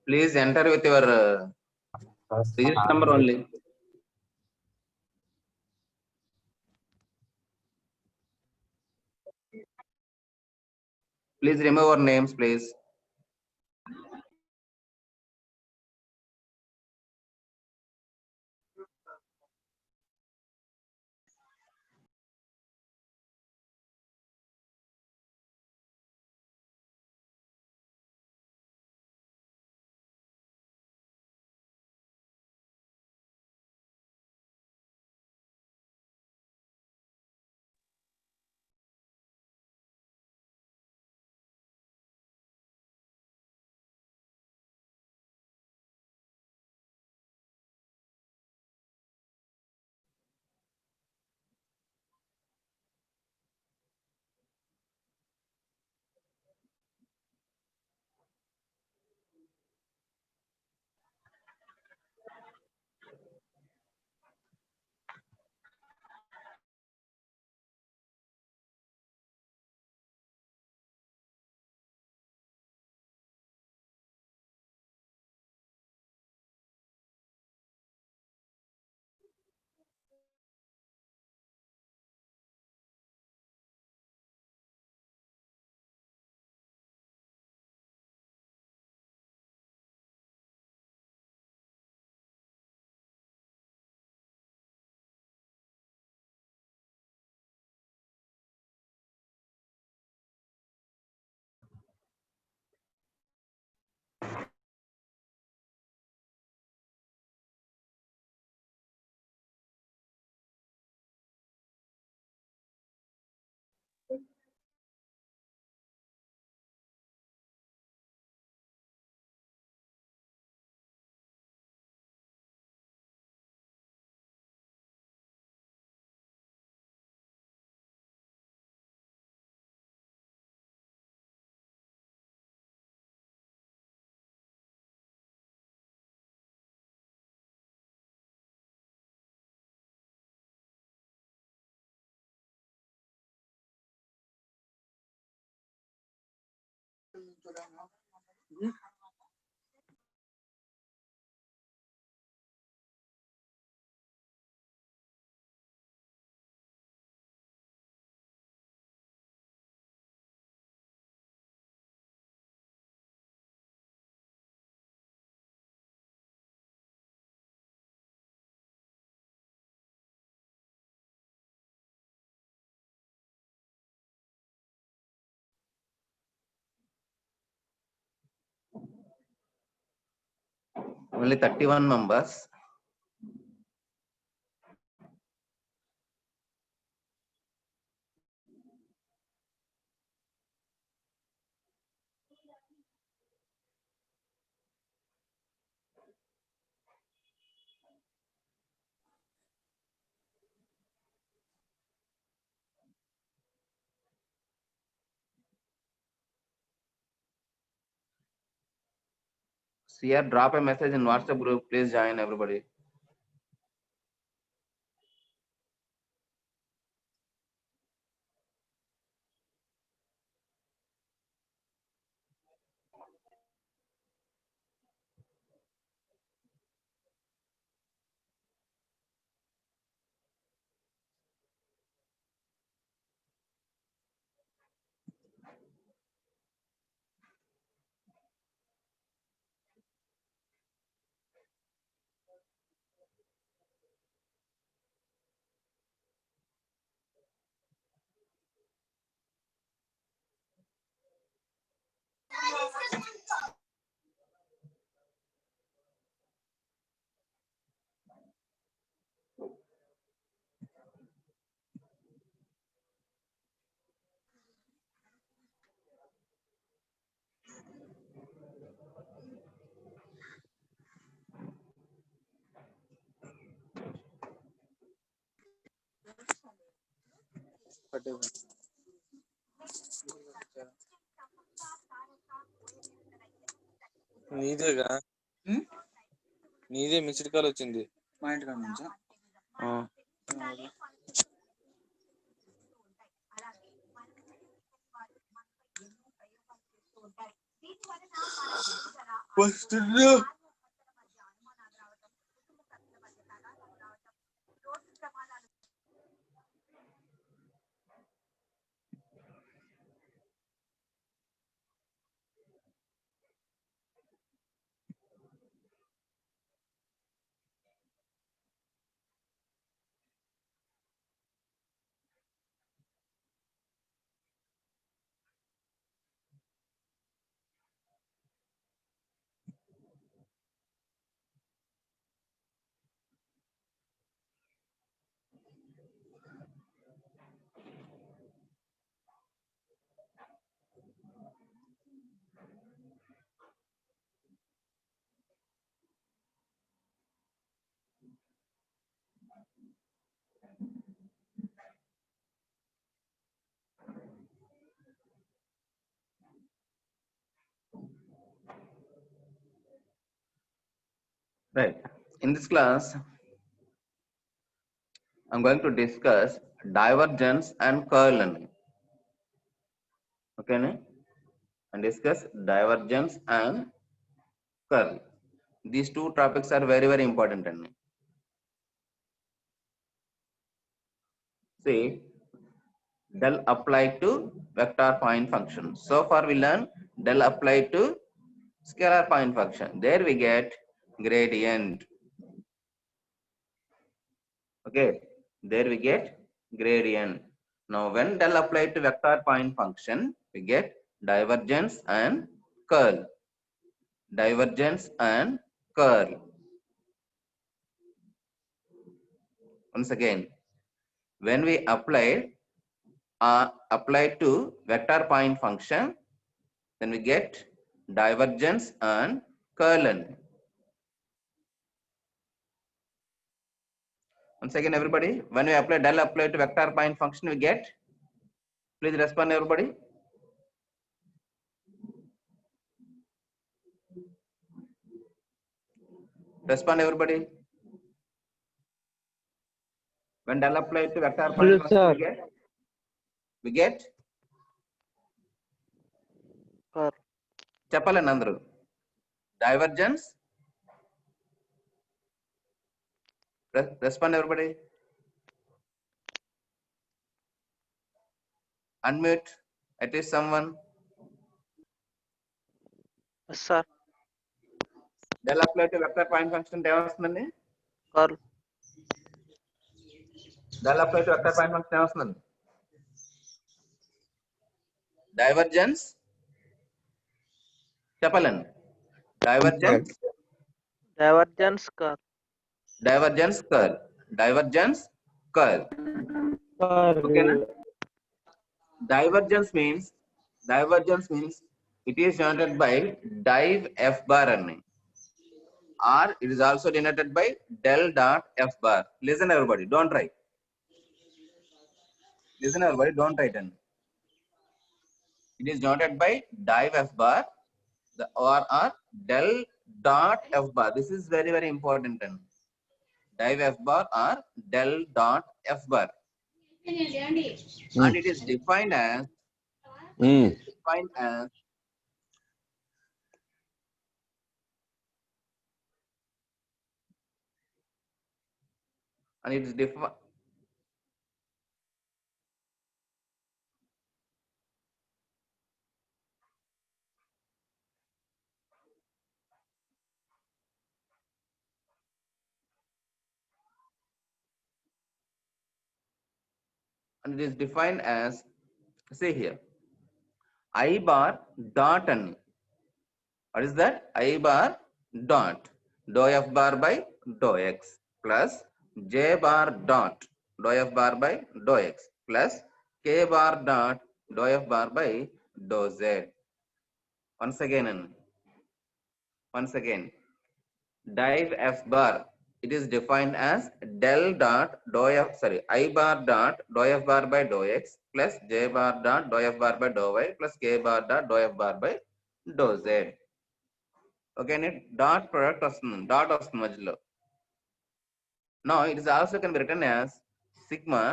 Please enter with your register number only. Please remove our names, please. Only 31 members. Here, drop a message in WhatsApp group. Please join everybody. నీదేగా నీదే missed call వచ్చింది మా ఇంటి కాడ నుంచా? వస్తుందా? Right. In this class, I'm going to discuss divergence and curl. Okay, and discuss divergence and curl. These two topics are very, very important. See, del applied to vector point function. So far we learn del applied to scalar point function. There we get gradient. Okay, there we get gradient. Now when del applied to vector point function, we get divergence and curl. Divergence and curl. Once again, when we apply to vector point function, then we get divergence and curl. Once again, everybody, when we apply del applied to vector point function, we get, please respond everybody. Respond everybody. When del applied to vector point function, we get చెప్పాలండి అందరూ divergence. Respond everybody. Unmute at least someone. Yes, sir. Del applied to vector point function ఏమొస్తుందండి? Curl. Del applied to vector point function ఏమొస్తుందండి? Divergence. చెప్పాలండి. Divergence. Divergence curl. Divergence curl. Divergence curl. Okay, na? Divergence means it is denoted by div f bar only, or it is also denoted by del dot f bar. Listen everybody, don't write. Listen everybody, don't write. It is denoted by div f bar, the or del dot f bar. This is very, very important. Div f bar or del dot f bar. And it is defined as and it is defined as, say here, I bar dot and what is that? I bar dot dou f bar by dou x plus j bar dot dou f bar by dou x plus k bar dot dou f bar by dou z. Once again, div f bar, it is defined as del dot dou f, sorry, I bar dot dou f bar by dou x plus j bar dot dou f bar by dou y plus k bar dot dou f bar by dou z. Okay, dot product వస్తుంది, dot వస్తుంది మధ్యలో. Now it is also can be written as sigma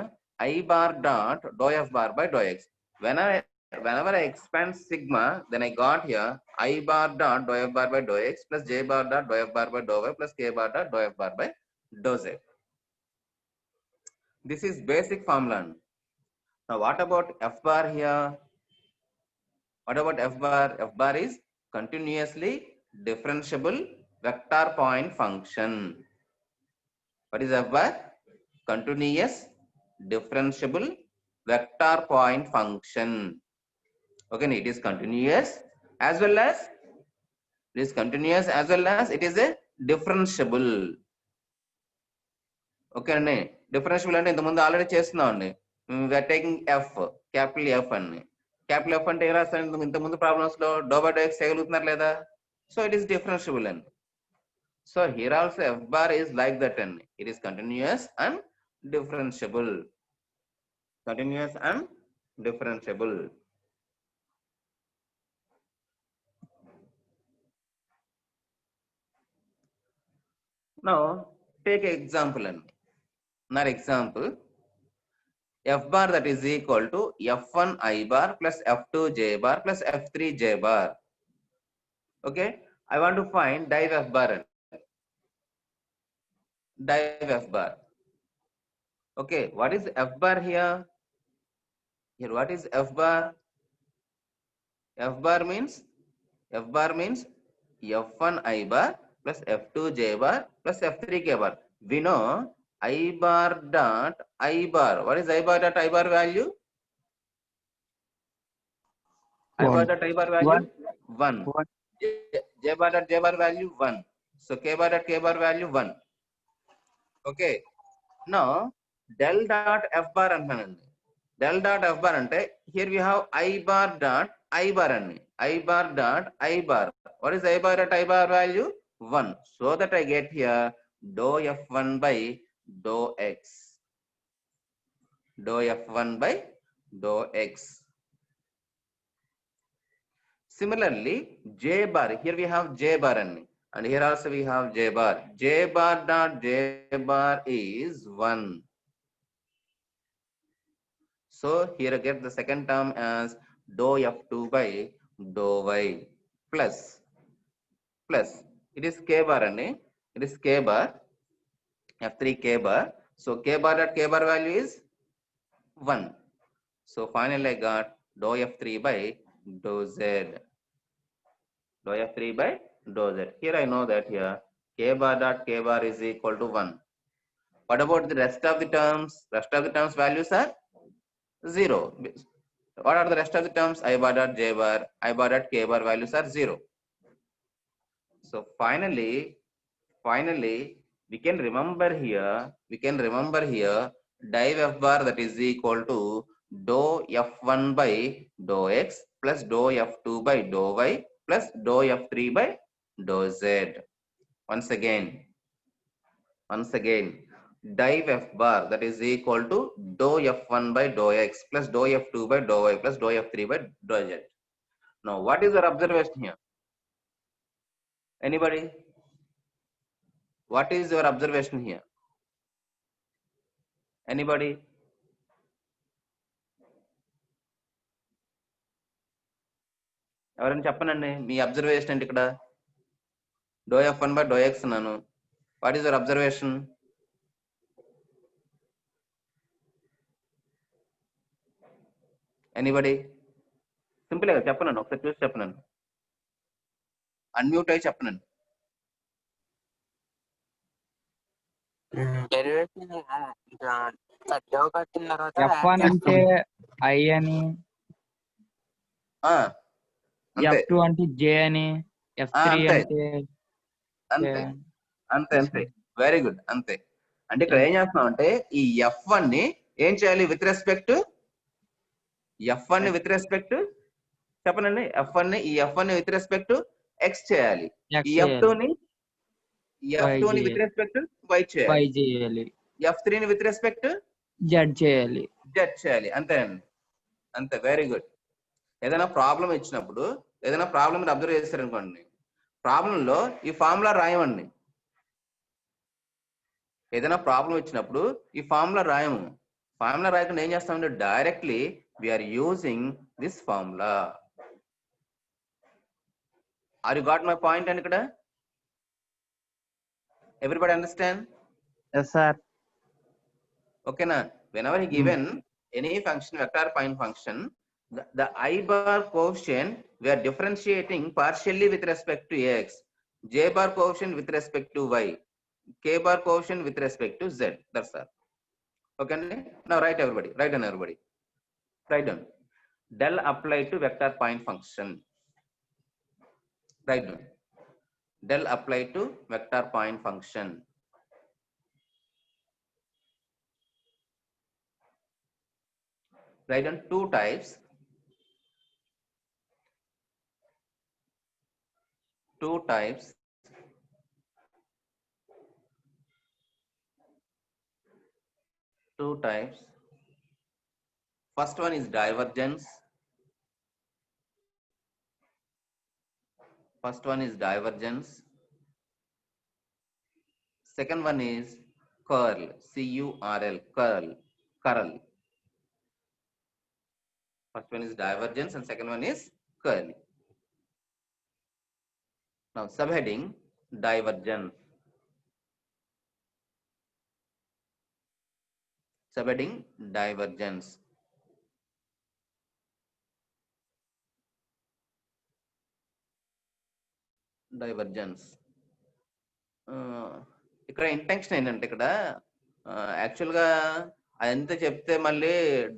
I bar dot dou f bar by dou x. Whenever I expand sigma, then I got here I bar dot dou f bar by dou x plus j bar dot dou f bar by dou y plus k bar dot dou f bar by dou z. This is basic formula. Now what about f bar here? What about f bar? F bar is continuously differentiable vector point function. What is f bar? Continuous differentiable vector point function. Okay, it is continuous as well as it is a differentiable. Okay అండి, differentiable అంటే ఇంత ముందు already చేస్తున్నాం అండి. We are taking f, capital F అండి. Capital F అంటే ఏ రాస్తాను ఇంత ముందు ప్రాబ్లమ్స్ లో డో బై డో ఎక్స్ చేయగలుగుతున్నారు లేదా? సో ఇట్ ఈస్ differentiable అండి. So here also f bar is like that అండి. It is continuous and differentiable. Continuous and differentiable. Now take an example and another example, f bar that is equal to f1 I bar plus f2 j bar plus f3 j bar. Okay, I want to find div f bar and div f bar. Okay, what is f bar here? Here what is f bar? F bar means f1 I bar plus f2 j bar plus f3 k bar. We know I bar dot I bar. What is I bar dot I bar value? I bar dot I bar value 1. J bar dot J bar value 1. So K bar dot K bar value 1. Okay. Now del dot F bar antanandi. Del dot F bar ante here we have I bar dot I bar anni. I bar dot I bar. What is I bar dot I bar value? 1. So that I get here dou F1 by dou x. Dou F1 by dou x. Similarly, J bar, here we have J bar and here also we have J bar. J bar dot J bar is 1. So here I get the second term as dou F2 by dou y plus it is K bar and it is K bar, F3 K bar. So K bar dot K bar value is 1. So finally I got dou F3 by dou z. Dou F3 by dou z. Here I know that here K bar dot K bar is equal to 1. What about the rest of the terms? Rest of the terms values are 0. What are the rest of the terms? I bar dot J bar, I bar dot K bar values are 0. So finally we can remember here div f bar that is equal to dou f1 by dou x plus dou f2 by dou y plus dou f3 by dou z. Once again div f bar that is equal to dou f1 by dou x plus dou f2 by dou y plus dou f3 by dou z. Now what is your observation here? Anybody? What is your observation here? Anybody? ఎవరైనా చెప్పనండి మీ observation ఏంటి ఇక్కడ? డో f1 by dou x అన్నాను. What is your observation? Anybody? Simple గా చెప్పనండి, ఒకసారి చూసి చెప్పనండి, అన్మ్యూట్ అయ్యి చెప్పనండి. F1 అంటే I అని, F2 అంటే J అని, F3 అంటే అంతే. Very good. అంతే. అంటే ఇక్కడ ఏం చేస్తున్నాం అంటే ఈ F1 ని ఏం చేయాలి విత్ రెస్పెక్ట్ చెప్పనండి. ఈ F1 ని విత్ రెస్పెక్ట్ x చేయాలి. ఈ F2 ని విత్ రెస్పెక్ట్ y చేయాలి. F3 ని విత్ రెస్పెక్ట్ Z చేయాలి. అంతే అండి. అంతే. Very good. ఏదైనా ప్రాబ్లం ఇచ్చినప్పుడు ఏదైనా ప్రాబ్లం మీరు అబ్జర్వ్ చేస్తారనుకోండి, ప్రాబ్లంలో ఈ ఫార్ములా రాయమండి. ఏదైనా ప్రాబ్లం వచ్చినప్పుడు ఈ ఫార్ములా రాయము. ఫార్ములా రాయకుండా ఏం చేస్తామంటే directly we are using this formula. Are you got my point అండి ఇక్కడ? Everybody understand? Yes, sir. ఓకేనా? whenever he given any function, vector point function, the I bar coefficient we are differentiating partially with respect to x, j bar coefficient with respect to y, k bar coefficient with respect to z. That's all. Okay, now write everybody, write down everybody, write down del applied to vector point function. Write down del applied to vector point function. Write down two types. Two types. Two types. First one is divergence. First one is divergence. Second one is curl. C-U-R-L. Curl. Curl. First one is divergence and second one is curl. Now subheading divergence. Subheading divergence. Divergence. ఇక్కడ intention ఏంటంటే ఇక్కడ యాక్చువల్గా అదంతా చెప్తే మళ్ళీ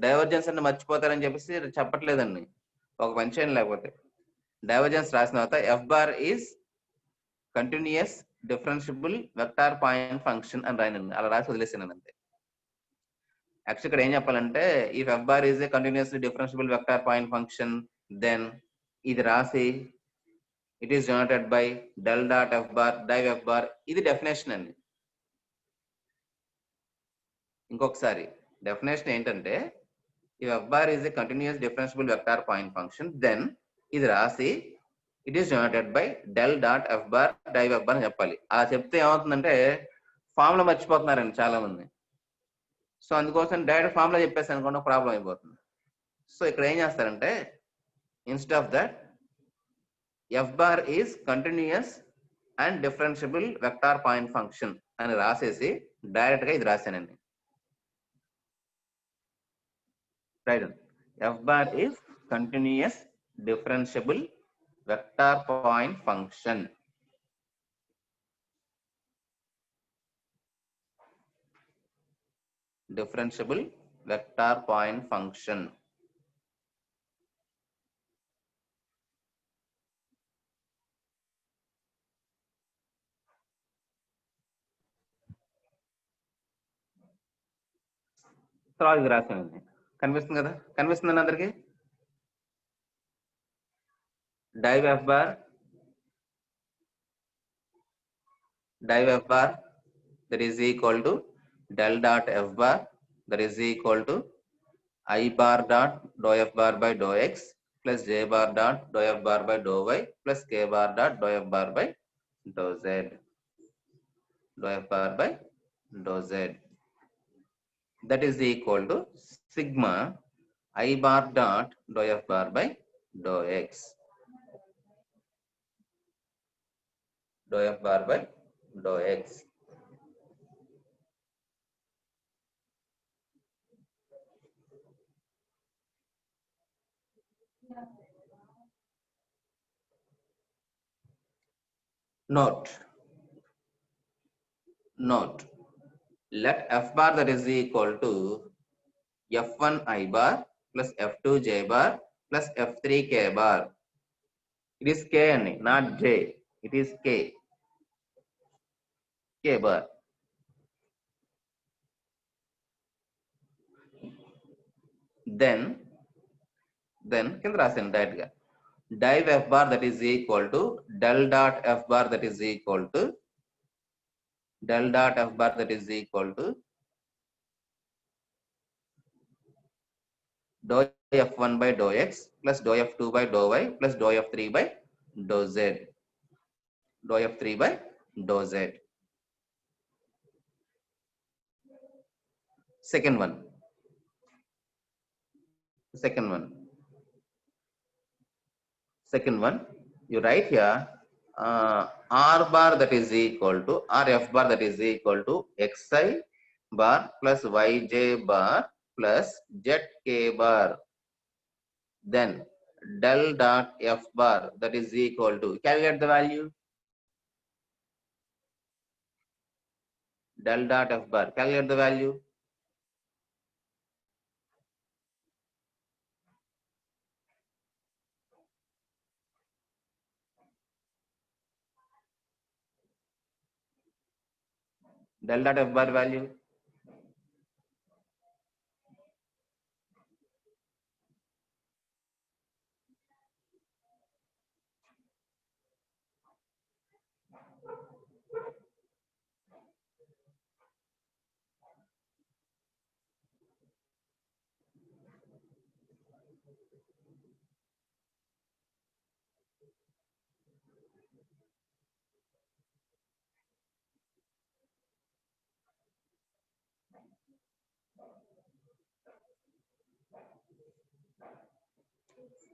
divergence అని మర్చిపోతారని చెప్పేసి చెప్పట్లేదండి. ఒక పని చేయండి, లేకపోతే డైవర్జెన్స్ రాసిన తర్వాత F bar is continuous differentiable vector point function అని రాయనండి. అలా రాసి వదిలేసాను అంతే. యాక్చువల్ ఇక్కడ ఏం చెప్పాలంటే if F bar is a continuously differentiable vector point function then ఇది రాసి it is denoted by del dot f bar div f bar. ఇది డెఫినేషన్ అండి. ఇంకొకసారి డెఫినేషన్ ఏంటంటే if f bar is a continuous differentiable vector point function then ఇది రాసి it is denoted by del dot f bar div f bar అని చెప్పాలి. అలా చెప్తే ఏమవుతుందంటే ఫార్ములా మర్చిపోతున్నారండి చాలా మంది. సో అందుకోసం డైరెక్ట్ ఫార్ములా చెప్పేసి అనుకోండి ప్రాబ్లం అయిపోతుంది. సో ఇక్కడ ఏం చేస్తారంటే instead of that f bar is continuous and differentiable vector point function అని రాసేసి డైరెక్ట్ గా ఇది రాశానండి. Right. f bar is continuous differentiable vector point function. Differentiable vector point function. తర్వాత ఇది రాశానండి. కనిపిస్తుంది కదా? కనిపిస్తుందండి అందరికి? div f bar that is equal to del dot f bar that is equal to I bar dot dou f bar by dou x plus j bar dot dou f bar by dou y plus k bar dot dou f bar by dou z. Dou f bar by dou z. That is equal to sigma I bar dot dou f bar by dou x. Dou f bar by dou x. Note. Let f bar that is equal to f1 I bar plus f2 j bar plus f3 k bar. It is k and not j. It is k. K bar. Then కింద రాసాను direct గా div f bar that is equal to del dot f bar that is equal to del dot f bar that is equal to dou f1 by dou x plus dou f2 by dou y plus dou f3 by dou z. Dou f3 by dou z. Second one. Second one, you write here r bar that is equal to r f bar that is equal to xi bar plus yj bar plus zk bar. Then del dot f bar that is equal to, calculate the value. Del dot f bar, calculate the value. Del dot f bar value.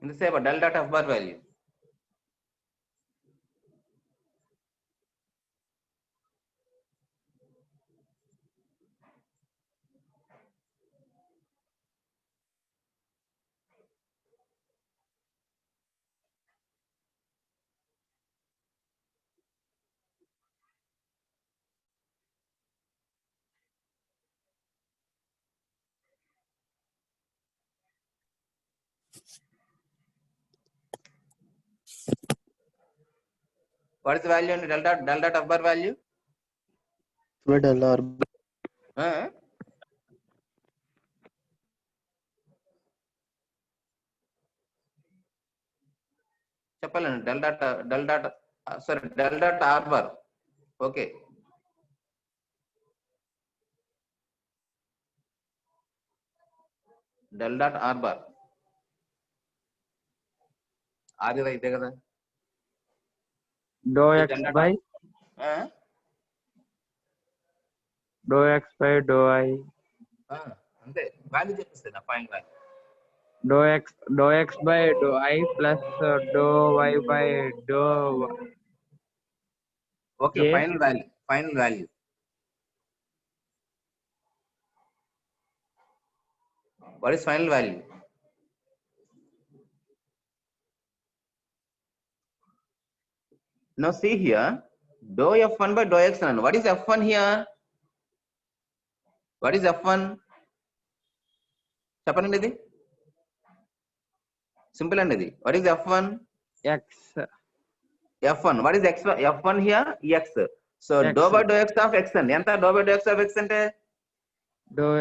In the same del dot f bar value. What is the value in del dot f bar value? Del r చెప్పాలండి del dot sorry del dot r bar. Okay. Del dot r bar. r ఇదే కదా. dou x Del dot by r. dou x by dou y. అంతే value చెప్పేస్తే నా final value. dou x by dou I plus dou y by dou okay J. Final value. What is final value? Now see here, dou f1 by dou x. What is f1 here? What is f1? చెప్పండి ఇది simple అండి ఇది. What is f1? X. f1. What is x? f1 here x. So X. dou by dou x of x అండి. ఎంత dou by dou x of x అంటే dou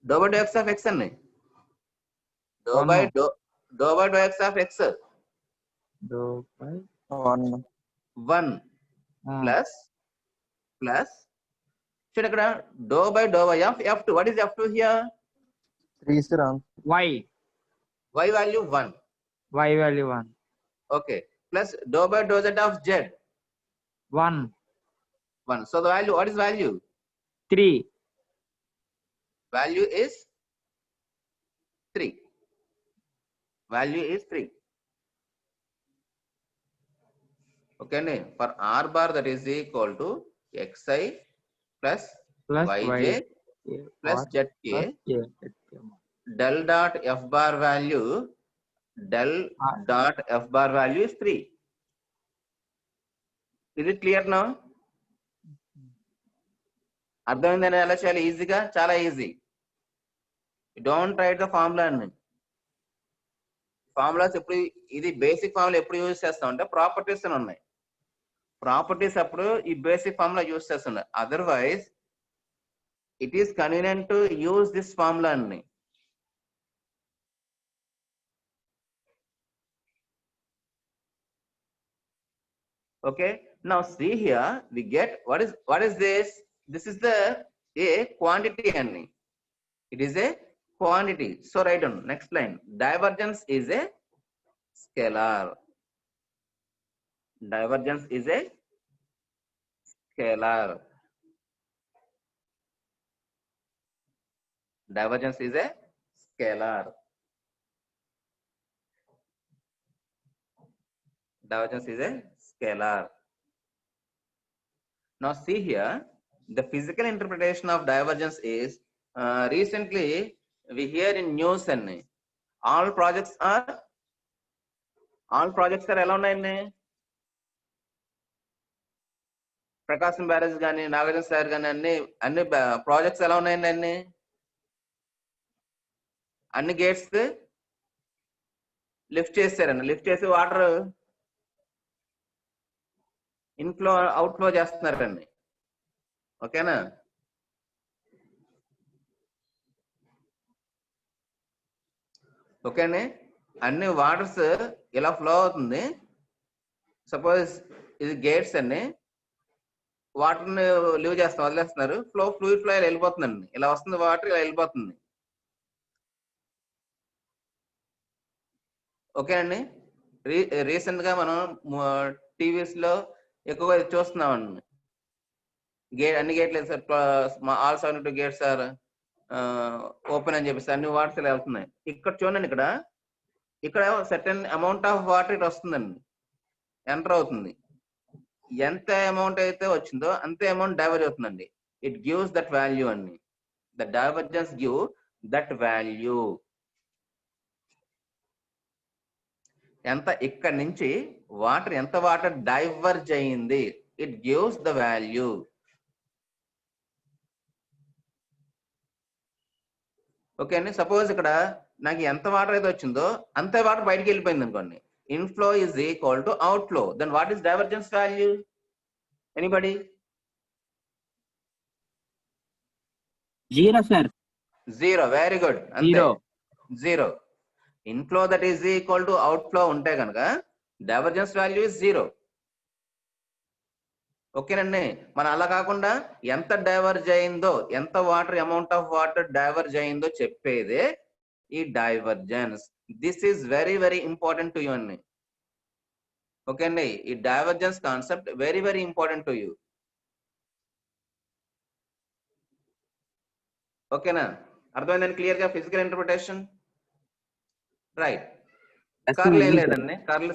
dou by dou x of x అండి. dou One. by dou x of x. dou by 1 plus చూడండి ఇక్కడ dou by dou y of f2. What is f2 here? 3 is wrong. y. Y value 1. Y value 1. Okay. Plus dou by dou z of z. 1. 1. So the value, what is value? 3. Value is 3. Value is 3. Okay. For r bar that is equal to xi plus Plus yj plus bar zk. plus J. Del dot f bar value. Del dot f bar value is 3. Is it clear now? అర్థమైందని ఎలా చేయాలి ఈజీగా? చాలా easy. Don't write the formula అని. Formulas ఎప్పుడు ఇది basic formula ఎప్పుడు use చేస్తాం అంటే ప్రాపర్టీస్ అని ఉన్నాయి. ప్రాపర్టీస్ అప్పుడు ఈ బేసిక్ ఫార్ములా యూజ్ చేస్తున్నాయి. Otherwise it is convenient to use this formula అని. Okay. Now see here, we get what is this? This is a quantity only. It is a quantity. So write down next line. Divergence is a scalar. Divergence is a scalar. Divergence is a scalar. Divergence is a scalar. Now see here, the physical interpretation of divergence is recently we hear in news and all projects are ఎలా ఉన్నాయండి? ప్రకాశం barrage కానీ Nagarjuna sir కానీ అన్ని projects ఎలా ఉన్నాయండి? అన్ని gates lift చేశారండి. Lift చేసి వాటర్ ఇన్ఫ్లో అవుట్ఫ్లో చేస్తున్నారండి. ఓకేనా? ఓకే అండి, అన్ని వాటర్స్ ఇలా ఫ్లో అవుతుంది. సపోజ్ ఇది గేట్స్ అండి, వాటర్ని లీవ్ చేస్తాం, వదిలేస్తున్నారు. ఫ్లూయిడ్ ఫ్లో ఇలా వెళ్ళిపోతుందండి. ఇలా వస్తుంది వాటర్, ఇలా వెళ్ళిపోతుంది. ఓకే అండి. రీసెంట్ గా మనం టీవీస్ లో ఎక్కువగా చూస్తున్నామండి. అన్ని గేట్లు ఆల్ 72 గేట్స్ ఆర్ ఓపెన్ అని చెప్పేసి అన్ని వాటర్స్ ఇలా వెళ్తున్నాయి. ఇక్కడ చూడండి, ఇక్కడ సర్టెన్ అమౌంట్ ఆఫ్ వాటర్ ఇటు వస్తుందండి, ఎంటర్ అవుతుంది. ఎంత అమౌంట్ అయితే వచ్చిందో అంతే అమౌంట్ డైవర్జ్ అవుతుందండి. ఇట్ గివ్స్ దట్ వాల్యూ అండి. The divergence give that value. ఎంత ఇక్కడ నుంచి ఎంత వాటర్ డైవర్జ్ అయ్యింది, it gives the value. Okay అండి. సపోజ్ ఇక్కడ నాకు ఎంత వాటర్ అయితే వచ్చిందో అంతే వాటర్ బయటికి వెళ్ళిపోయింది అనుకోండి. Inflow is equal to outflow. Then what is divergence value? Anybody? 0 sir. 0. Very good. అంతే, 0. Inflow that is equal to outflow ఉంటే కనుక డైవర్జెన్స్ వాల్యూ ఇస్ 0. ఓకేనండి. మనం అలా కాకుండా ఎంత డైవర్జ్ అయిందో, ఎంత water amount of water diverge అయిందో చెప్పేదే ఈ divergence. This is very very important to you అండి. ఓకే అండి, ఈ divergence concept very very important to you. ఓకేనా? అర్థమైందండి క్లియర్ గా ఫిజికల్ ఇంటర్ప్రిటేషన్? రైట్. కర్ల్ ఏం లేదండి, curl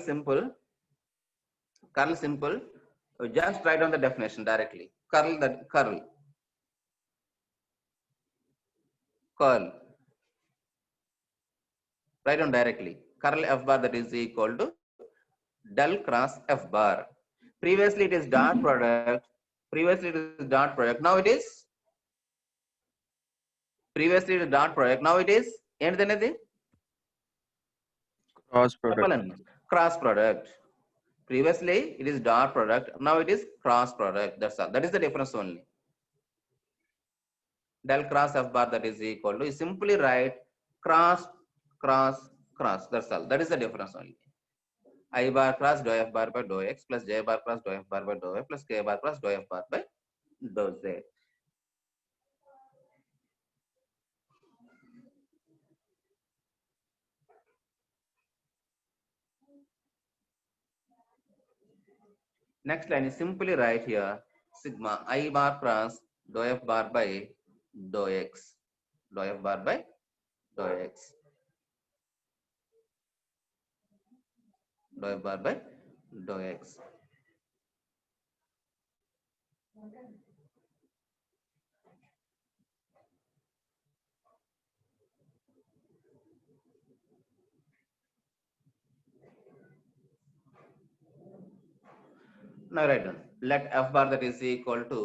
simple. Just write down the definition directly. Curl. Write down directly. Curl f bar that is equal to del cross f bar. Previously it is dot product. Now it is. Previously it is dot product. Now it is. ఏంటిదనేది? Cross product. Previously it is dot product, now it is cross product. That's all. That is the difference only. Del cross f bar that is equal to, you simply write cross. That's all. That is the difference only. I bar cross dou f bar by dou x plus j bar cross dou f bar by dou y plus k bar cross dou f bar by dou z. Next line is simply write here sigma I bar cross dou f bar by dou x. Dou f bar by dou x. Dou f bar by dou x. Now write down. Let f bar that is equal to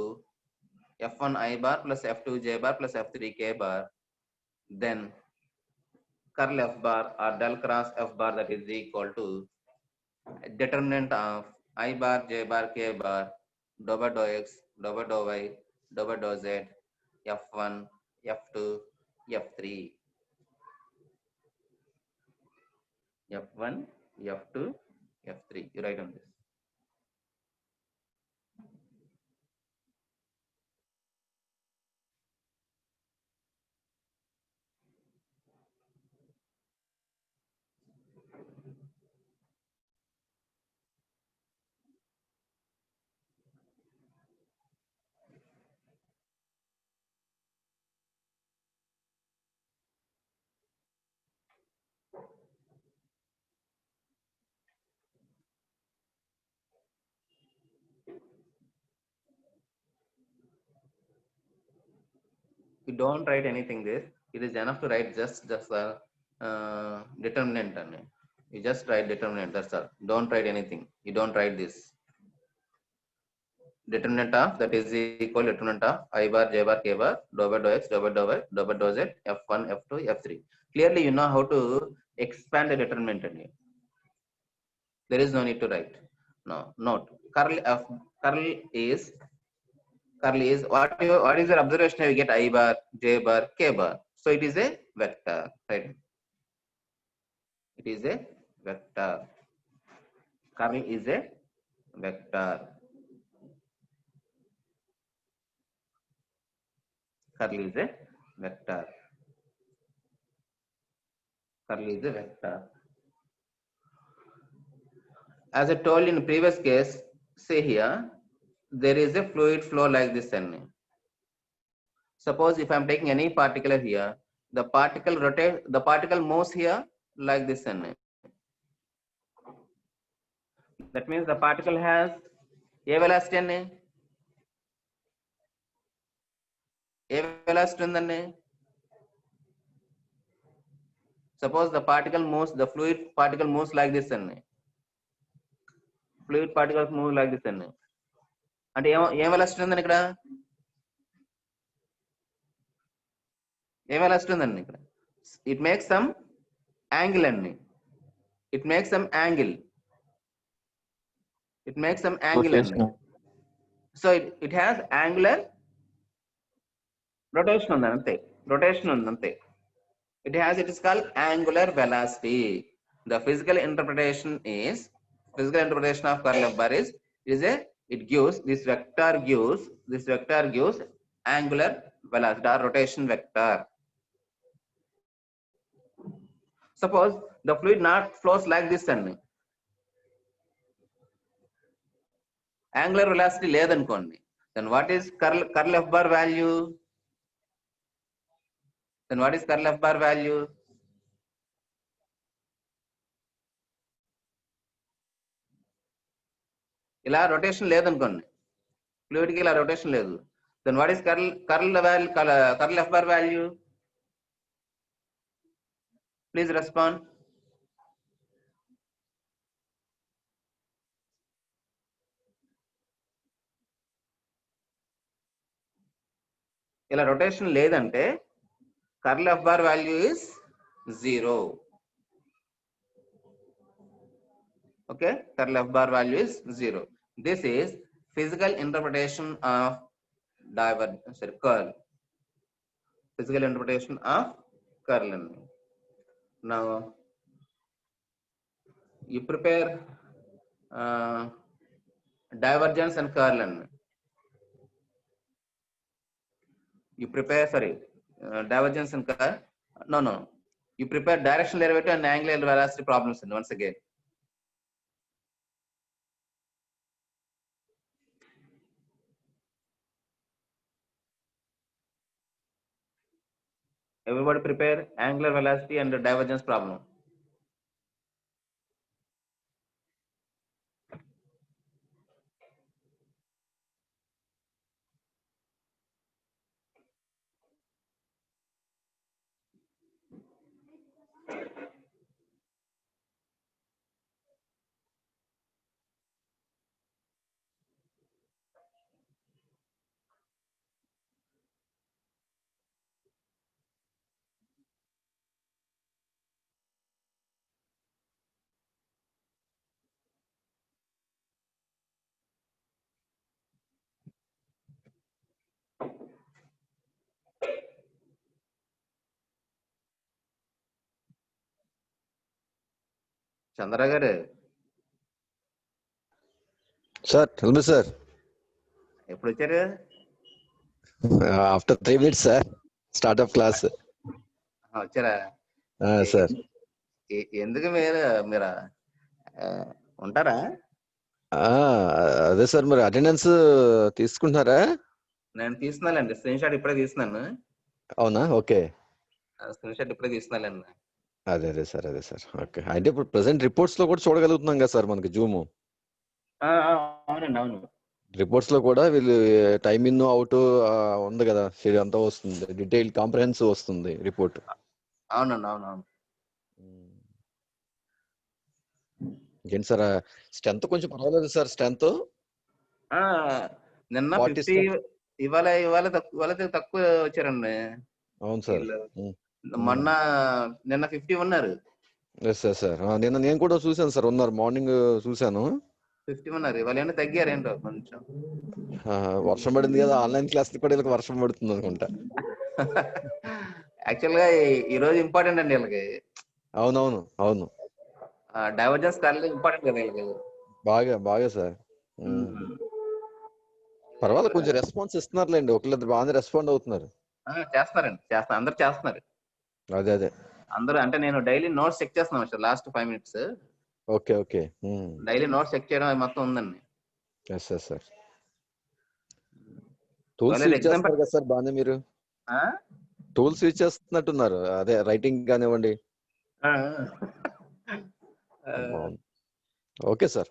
f1 I bar plus f2 j bar plus f3 k bar. Then curl f bar or del cross f bar that is equal to determinant of I bar j bar k bar dou by dou x dou by dou y dou by dou z f1 f2 f3. f1 f2 f3. You write on this. You don't write anything this. It is enough to write just determinant and you just write determinant. That's all. Don't write anything. You don't write this. Determinant of that is equal determinant of I bar, j bar, k bar, dou by dou x, dou by dou y, dou by dou z, f1, f2, f3. Clearly, you know how to expand the determinant. There is no need to write. No, note. Curl is what is your observation? You get I bar, j bar, k bar. So it is a vector, right? It is a vector. Curl is a vector. Curl is a vector. Curl is a vector. As I told in the previous case, say here, there is a fluid flow like this. Suppose if I am taking any particle here, the particle rotates, the particle moves here like this. That means the particle has a velocity. A velocity. Suppose the particle moves, the fluid particle moves like this. Fluid particles move like this. And a velocity ఉందండి ఇక్కడ? A velocity ఉందండి ఇక్కడ? It makes some angle అండి. It makes some angle. It makes some angle అండి. So it has angular rotation ఉంది అంతే. Rotation ఉంది అంతే. It is called angular velocity. The physical interpretation of curl of bar is it gives this vector gives angular velocity or rotation vector. Suppose the fluid not flows like this and angular velocity ledanukondi, then what is curl of bar value? Then what is curl of bar value? ఇలా rotation లేదనుకోండి, fluid కి ఇలా rotation లేదు, then what is curl of bar value? Please respond. ఇలా rotation లేదంటే curl of bar value is 0. Okay, curl of bar value is 0. This is physical interpretation of curl. Physical interpretation of curl. Now you prepare divergence and curl. You prepare divergence and curl. No. You prepare directional derivative and angular velocity problems once again. Everybody prepare angular velocity and the divergence problem. చంద్ర గారు, sir tell me sir. ఎప్పుడు వచ్చారు? After 3 minutes sir, start of class. వచ్చారా sir? ఎందుకు మీరు ఉంటారా? అదే sir, మరి attendance తీసుకుంటున్నారా? నేను తీస్తున్నానండి, స్క్రీన్ షాట్ ఇప్పుడే తీస్తున్నాను. అవునా? ఓకే, స్క్రీన్ షాట్ ఇప్పుడే తీస్తున్నానండి. అదే సార్ ఓకే. అంటే ఇప్పుడు ప్రెసెంట్ రిపోర్ట్స్ లో కూడా చూడగలుగుతున్నాం కదా సార్ మనకి జూమ్. అవునండి, అవును. రిపోర్ట్స్ లో కూడా వీళ్ళు టైమ్ ఇన్ అవుట్ ఉంది కదా, అంతా వస్తుంది, డీటెయిల్ కాంప్రహెన్సివ్ వస్తుంది రిపోర్ట్. అవునండి, అవునవును. ఇంకేంటి సార్, స్ట్రెంత్ కొంచెం పర్వాలేదు సార్, స్ట్రెంత్ నిన్న 40 50, ఇవాళ తక్కువ వచ్చారండి అవును సార్. వీళ్ళు. నిన్న 50 ఉన్నారు. ఎస్ సార్, నిన్న నేను కూడా చూశాను సార్, ఉన్నారు, మార్నింగ్ చూశాను. 50 ఉన్నారు. ఇవాళ ఏమైనా తగ్గారు ఏంటో కొంచెం. వర్షం పడింది కదా, ఆన్లైన్ క్లాస్ కూడా వీళ్ళకి వర్షం పడుతుంది అనుకుంటా. యాక్చువల్ గా ఈ రోజు ఇంపార్టెంట్ అండి వీళ్ళకి. అవునవును, అవును, డైవర్జెన్స్ చాలా ఇంపార్టెంట్ కదా వీళ్ళకి. బాగా సార్. పర్వాలేదు, కొంచెం రెస్పాన్స్ ఇస్తున్నారులేండి, ఒకళ్ళిద్దరు బాగానే రెస్పాండ్ అవుతున్నారు. చేస్తారండి, అందరు చేస్తున్నారు. అదే అందరూ అంటే నేను డైలీ నోట్స్ చెక్ చేస్తున్నాను sir, last 5 minutes. Okay. Daily notes check చేయడం అది మొత్తం ఉందండి. Yes sir. టూల్స్ యూజ్ చేస్తున్నారు కదా సార్ బాగానే మీరు, టూల్స్ యూజ్ చేస్తున్నట్టున్నారు, అదే రైటింగ్ కానివ్వండి. Okay sir.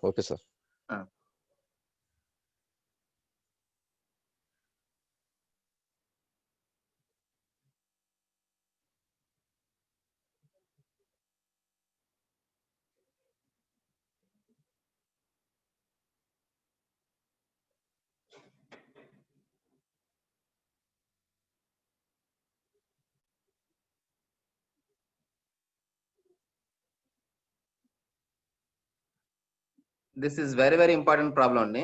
This is very, very important problem only.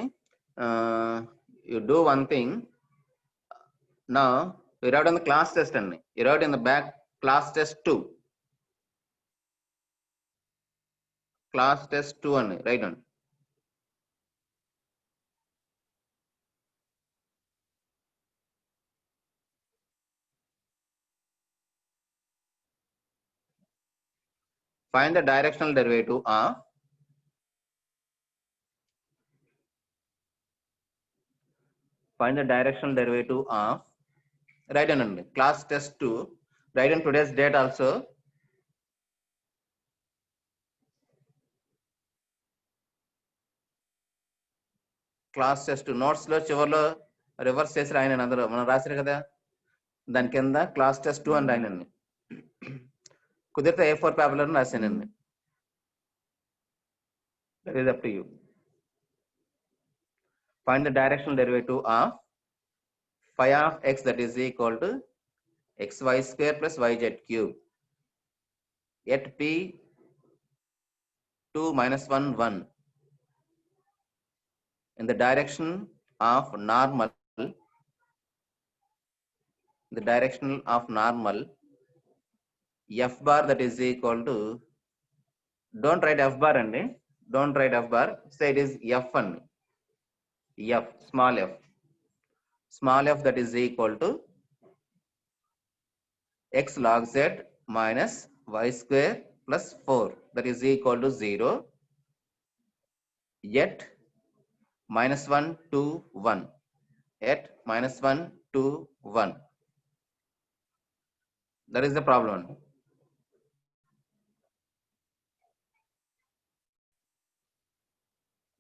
You do one thing. Now you write on the class test and you write in the back class test 2. Class test 2 and right on. Find the directional derivative of write on class test 2. Write on today's date also. Class test notes లో చివరిలో reverse చేసి రాయనండి, అందరూ మనం రాశారు కదా, దాని కింద class test 2 అని రాయనండి. కుదిరితే A4 పేపర్ అని రాశానండి. That is up to you. Find the directional derivative of phi of x, that is equal to xy square plus yz cube at p 2 minus 1 1 in the direction of normal. The direction of normal f bar, that is equal to, don't write f bar and don't write f bar, say it is f and f, small f, that is equal to x log z minus y square plus 4, that is equal to 0 at minus 1 2 1 at minus 1 2 1. That is the problem.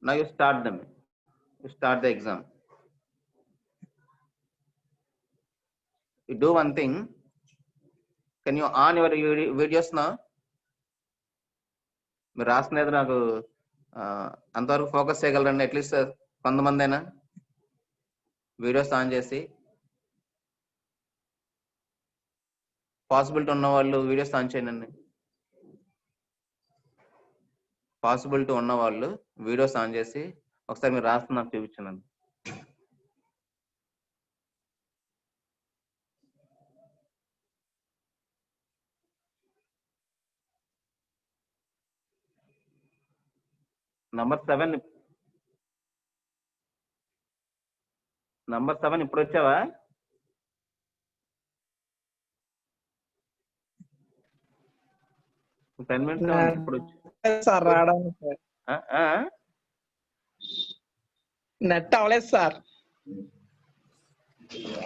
Now you start them. You start the exam. You do one thing. Can you on your videos now? మీరు రాసినది నాకు అంతవరకు focus చేయగలరండి, at least కొంతమంది అయినా videos on చేసి. Possibility ఉన్న వాళ్ళు videos on చేయండి. Possibility ఉన్న వాళ్ళు వీడియోస్ ఆన్ చేసి ఒకసారి మీరు రాస్తున్న నాకు చూపించండి. నంబర్ 7 ఇప్పుడు వచ్చావా? టెన్ మినిట్స్ ఇప్పుడు సార్ రావడానికి నెట్ అవ్వలేదు సార్,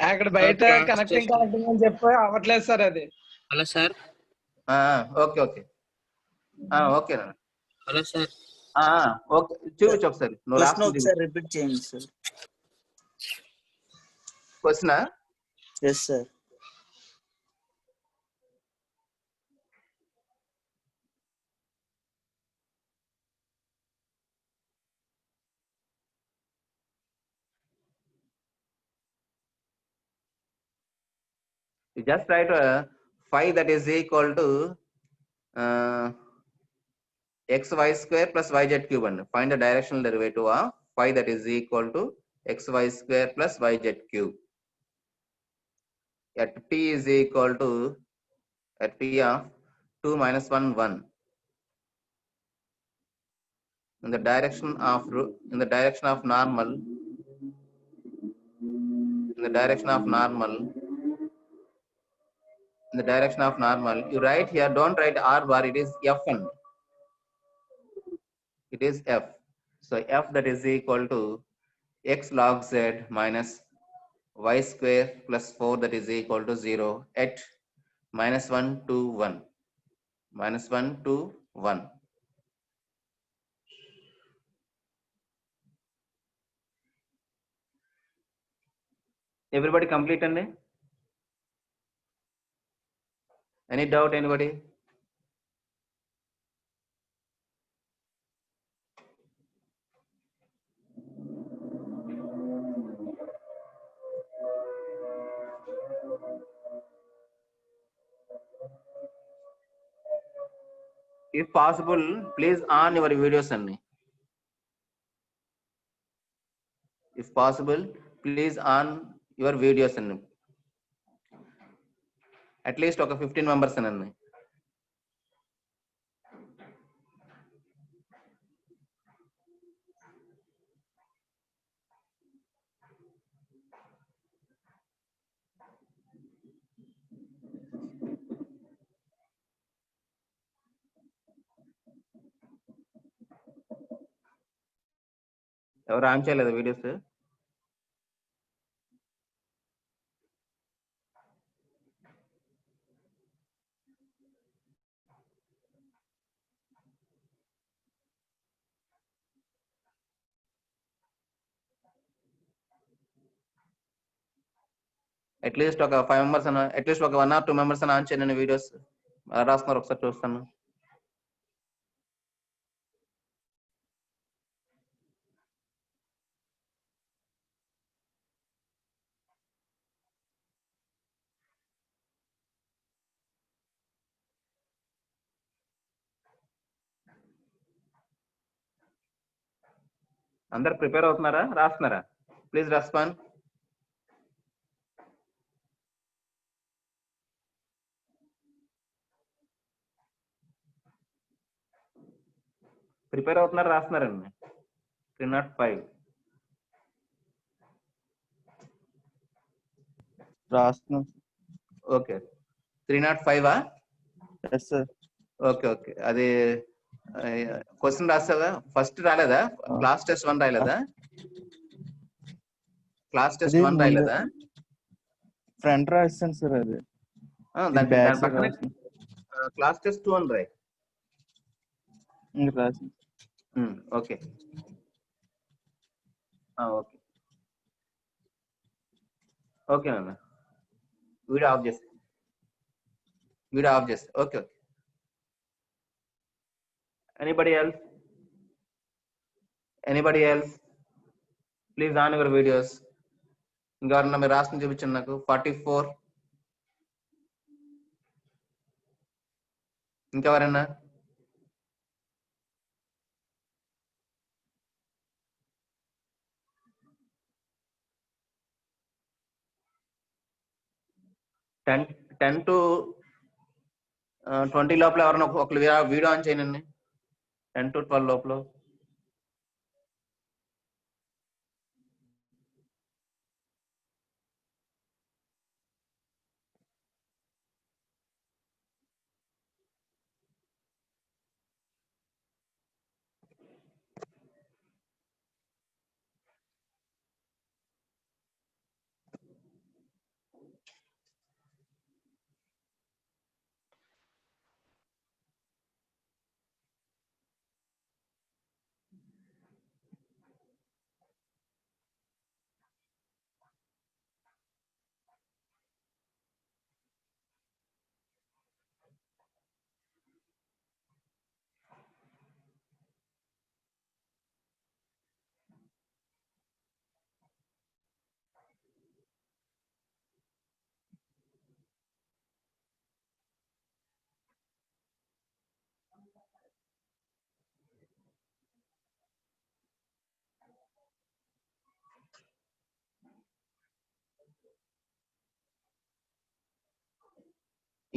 అక్కడ బయట కనెక్టింగ్ అని చెప్పి అవ్వట్లేదు సార్ అది. Hello sir. Okay okay. Hello sir. Okay, చూపించు ఒకసారి. నువ్వు ఒకసారి రిపీట్ చేయండి sir. Question? Yes, sir. You just write 5 that is equal to xy square plus yz cube and find the directional derivative of 5 that is equal to xy square plus yz cube. At p is equal to at p of 2 minus 1 1 in the direction of normal you write here, don't write r bar, it is fn, it is f. So f that is equal to x log z minus y square plus 4 that is equal to 0 at minus 1 to 1 minus 1 to 1. Everybody complete and any doubt, anybody? If possible, please on your videos and if possible, please on your videos and at least ఒక 15 members and ఎవరు on చేయలేదు videos? At least ఒక 5 members అన్న, at least ఒక 1 or 2 members అన్న on చేయండి videos. రాస్తున్నారు ఒకసారి చూస్తాను. అందరు ప్రిపేర్ అవుతున్నారా, రాస్తున్నారా? Please respond. ప్రిపేర్ అవుతున్నారు, రాస్తున్నారండి. 305. రాస్తున్నాం. Okay 305. Yes sir. Okay okay. అది క్వశ్చన్ రాసావా? ఫస్ట్ రాలేదా? క్లాస్ టెస్ట్ 1 రాలేదా? క్లాస్ టెస్ట్ 1 రాలేదా? ఫ్రంట్ రాస్తాను సార్. అది దాని పక్కనే క్లాస్ టెస్ట్ 1 రాయి. రాసి ఓకే ఓకే ఓకే అన్న. వీడియో ఆఫ్ చేసి okay okay. Anybody else please on your videos. ఇంకెవరన్నా మీరు రాసుకుని చూపించండి నాకు. 44. ఇంకెవరన్నా? టెన్ టు 20 లోపల ఎవరైనా ఒకరు వీడియో ఆన్ చేయండి. 10 to 12 లోపల.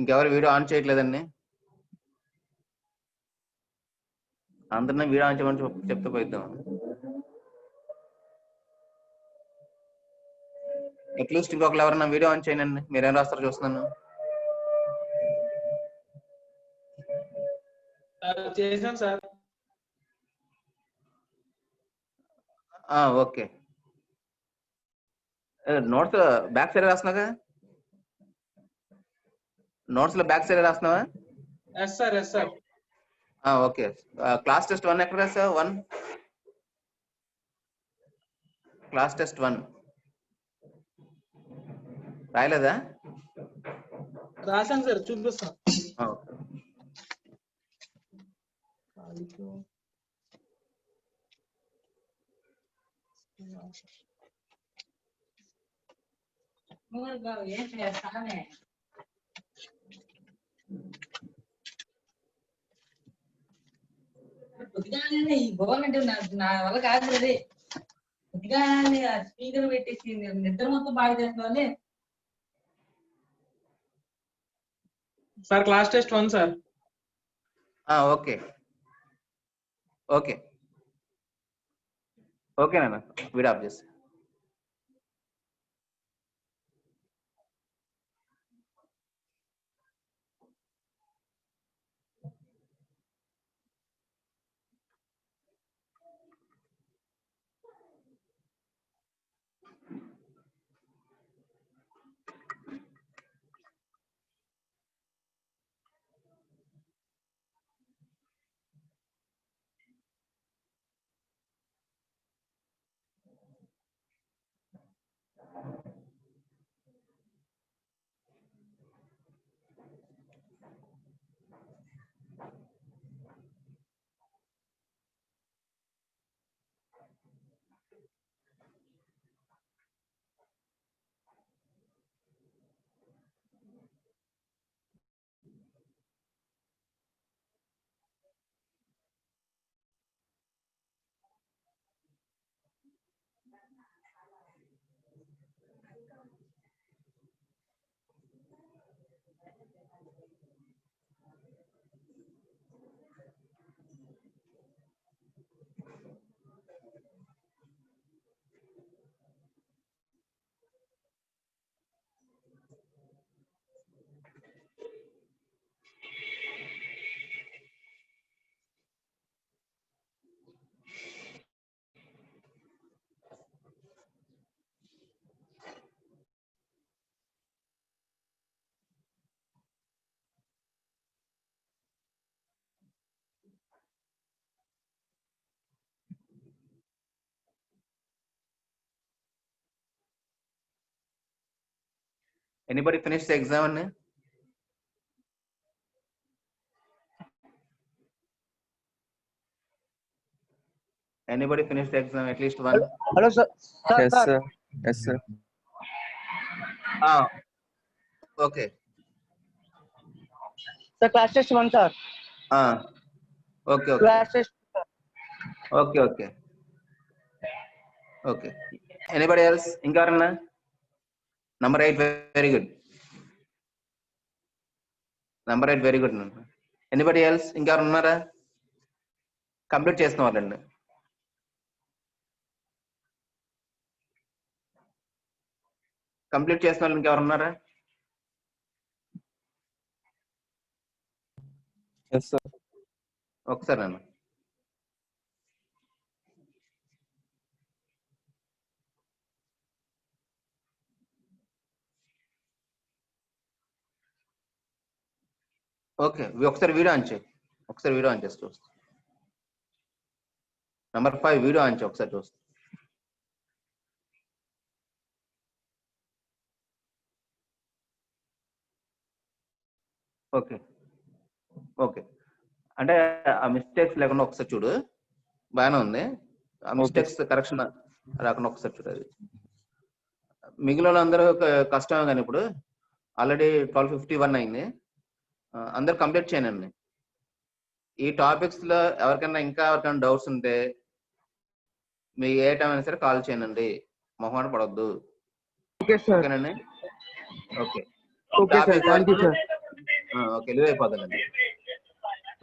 ఇంకెవరు వీడియో ఆన్ చేయట్లేదండి? అందరినీ వీడియో ఆన్ చేయమని చెప్తే పోయిద్దాం. అట్లీస్ట్ ఇంకొకరు ఎవరన్నా వీడియో ఆన్ చేయనండి. మీరేం రాస్తారో చూస్తున్నాను. చేసాం sir. Okay. Notes back side రాస్తున్నాగా? నోట్స్ లో బ్యాక్ సైడ్ రాస్తున్నావా? Yes sir, yes sir. Okay. Class test 1 ఎక్కడ రాసావు? 1 క్లాస్ టెస్ట్ 1 రాయలేదా? రాశాను సార్, చూపిస్తాను. ఏం చేస్తానే కొద్దిగానే ఈ గవర్నమెంట్ నా వల్ల కాదు. అది కొద్దిగానే స్పీకర్ పెట్టేసి నిద్ర మొత్తం బాగా చేస్తున్నాను sir. Class test 1 sir. Okay okay ఓకేనా? వీడియో ఆఫ్ చేసి ఎనీబడి ఫినిష్ ద ఎగ్జామ్ అండి? Anybody finished the exam at least one? Hello sir. Yes sir. Yes sir. Okay. Sir, class test 1 sir. Okay. Class test. Okay. Anybody else? Inkarna? Number 8, very good. Number 8, very good. Anybody else? Inkarna? Complete chesna valandi. Complete చేసిన వాళ్ళు ఇంకెవరు ఉన్నారా? ఒకసారి నన్ను okay ఒకసారి video on చేయి. చూస్తా. Number 5 video on చేయి ఒకసారి చూస్తా. ఓకే అంటే ఆ మిస్టేక్స్ లేకుండా ఒకసారి చూడు. బాగానే ఉంది. ఆ మిస్టేక్స్ కరెక్షన్ రాకుండా ఒకసారి చూడు. అది మిగిలిన అందరూ కష్టమే కానీ ఇప్పుడు ఆల్రెడీ 12:51 అయింది. అందరు కంప్లీట్ చేయనండి. ఈ టాపిక్స్ లో ఎవరికైనా డౌట్స్ ఉంటే మీ ఏ టైం అయినా సరే కాల్ చేయనండి. మొహమాట పడొద్దు. ఓకేనండి? ఓకే. ఓకే లీవ్ అయిపోతానండి.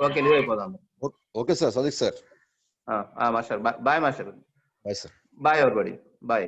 ఓకే లీవ్ అయిపోదాం. Okay sir, Sadiq sir. Master bye master. Bye sir. Bye ఎవరిబడి బాయ్.